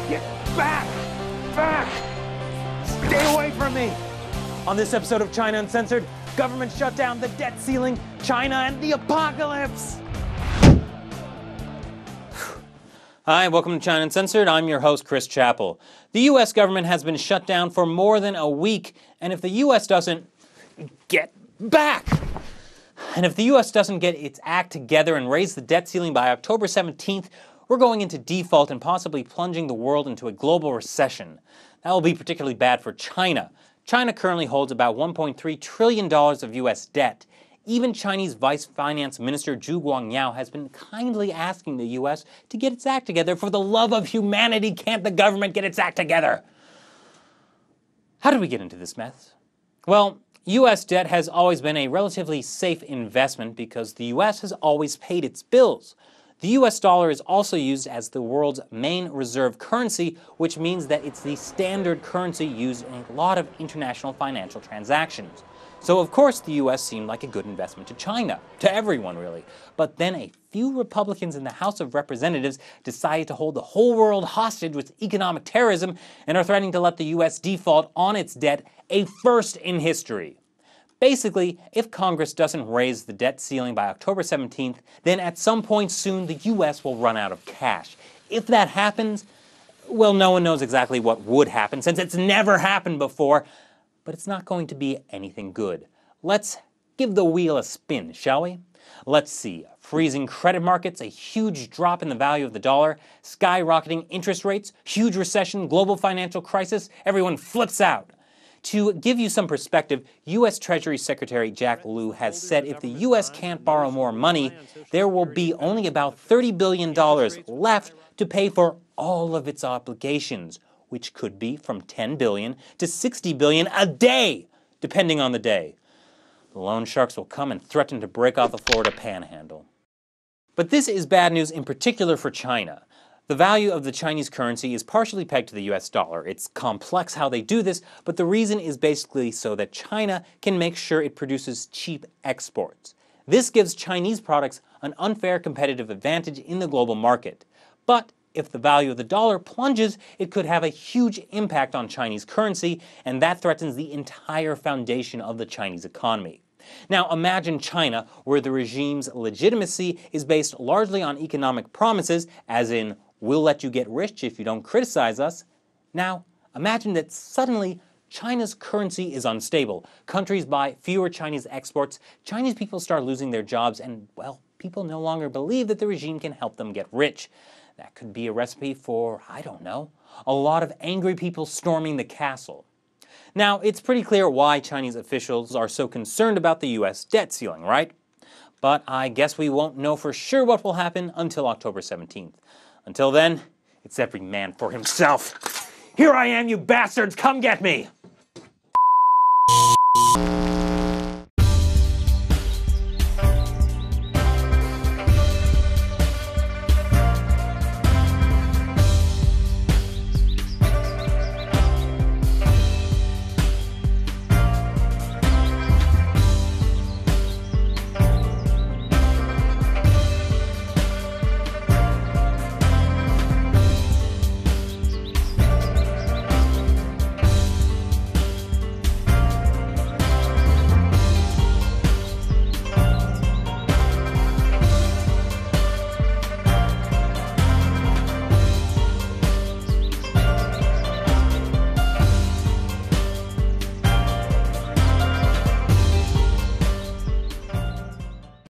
Get back! Back! Stay away from me! On this episode of China Uncensored, government shutdown, the debt ceiling, China, and the apocalypse! Hi, welcome to China Uncensored. I'm your host, Chris Chappell. The U.S. government has been shut down for more than a week, and if the U.S. doesn't get back, and if the U.S. doesn't get its act together and raise the debt ceiling by October 17th, we're going into default and possibly plunging the world into a global recession. That will be particularly bad for China. China currently holds about $1.3 trillion of U.S. debt. Even Chinese Vice Finance Minister Zhu Guangyao has been kindly asking the U.S. to get its act together. For the love of humanity, can't the government get its act together? How did we get into this mess? Well, U.S. debt has always been a relatively safe investment because the U.S. has always paid its bills. The U.S. dollar is also used as the world's main reserve currency, which means that it's the standard currency used in a lot of international financial transactions. So of course the U.S. seemed like a good investment to China, to everyone really. But then a few Republicans in the House of Representatives decided to hold the whole world hostage with economic terrorism and are threatening to let the U.S. default on its debt, a first in history. Basically, if Congress doesn't raise the debt ceiling by October 17th, then at some point soon the U.S. will run out of cash. If that happens, well, no one knows exactly what would happen since it's never happened before, but it's not going to be anything good. Let's give the wheel a spin, shall we? Let's see. Freezing credit markets, a huge drop in the value of the dollar, skyrocketing interest rates, huge recession, global financial crisis, everyone flips out. To give you some perspective, U.S. Treasury Secretary Jack Lew has said if the U.S. can't borrow more money, there will be only about $30 billion left to pay for all of its obligations, which could be from $10 billion to $60 billion a day, depending on the day. The loan sharks will come and threaten to break off the Florida Panhandle. But this is bad news in particular for China. The value of the Chinese currency is partially pegged to the US dollar. It's complex how they do this, but the reason is basically so that China can make sure it produces cheap exports. This gives Chinese products an unfair competitive advantage in the global market. But if the value of the dollar plunges, it could have a huge impact on Chinese currency, and that threatens the entire foundation of the Chinese economy. Now imagine China, where the regime's legitimacy is based largely on economic promises, as in, we'll let you get rich if you don't criticize us. Now, imagine that suddenly China's currency is unstable. Countries buy fewer Chinese exports, Chinese people start losing their jobs, and, well, people no longer believe that the regime can help them get rich. That could be a recipe for, I don't know, a lot of angry people storming the castle. Now, it's pretty clear why Chinese officials are so concerned about the U.S. debt ceiling, right? But I guess we won't know for sure what will happen until October 17th. Until then, it's every man for himself. Here I am, you bastards, come get me!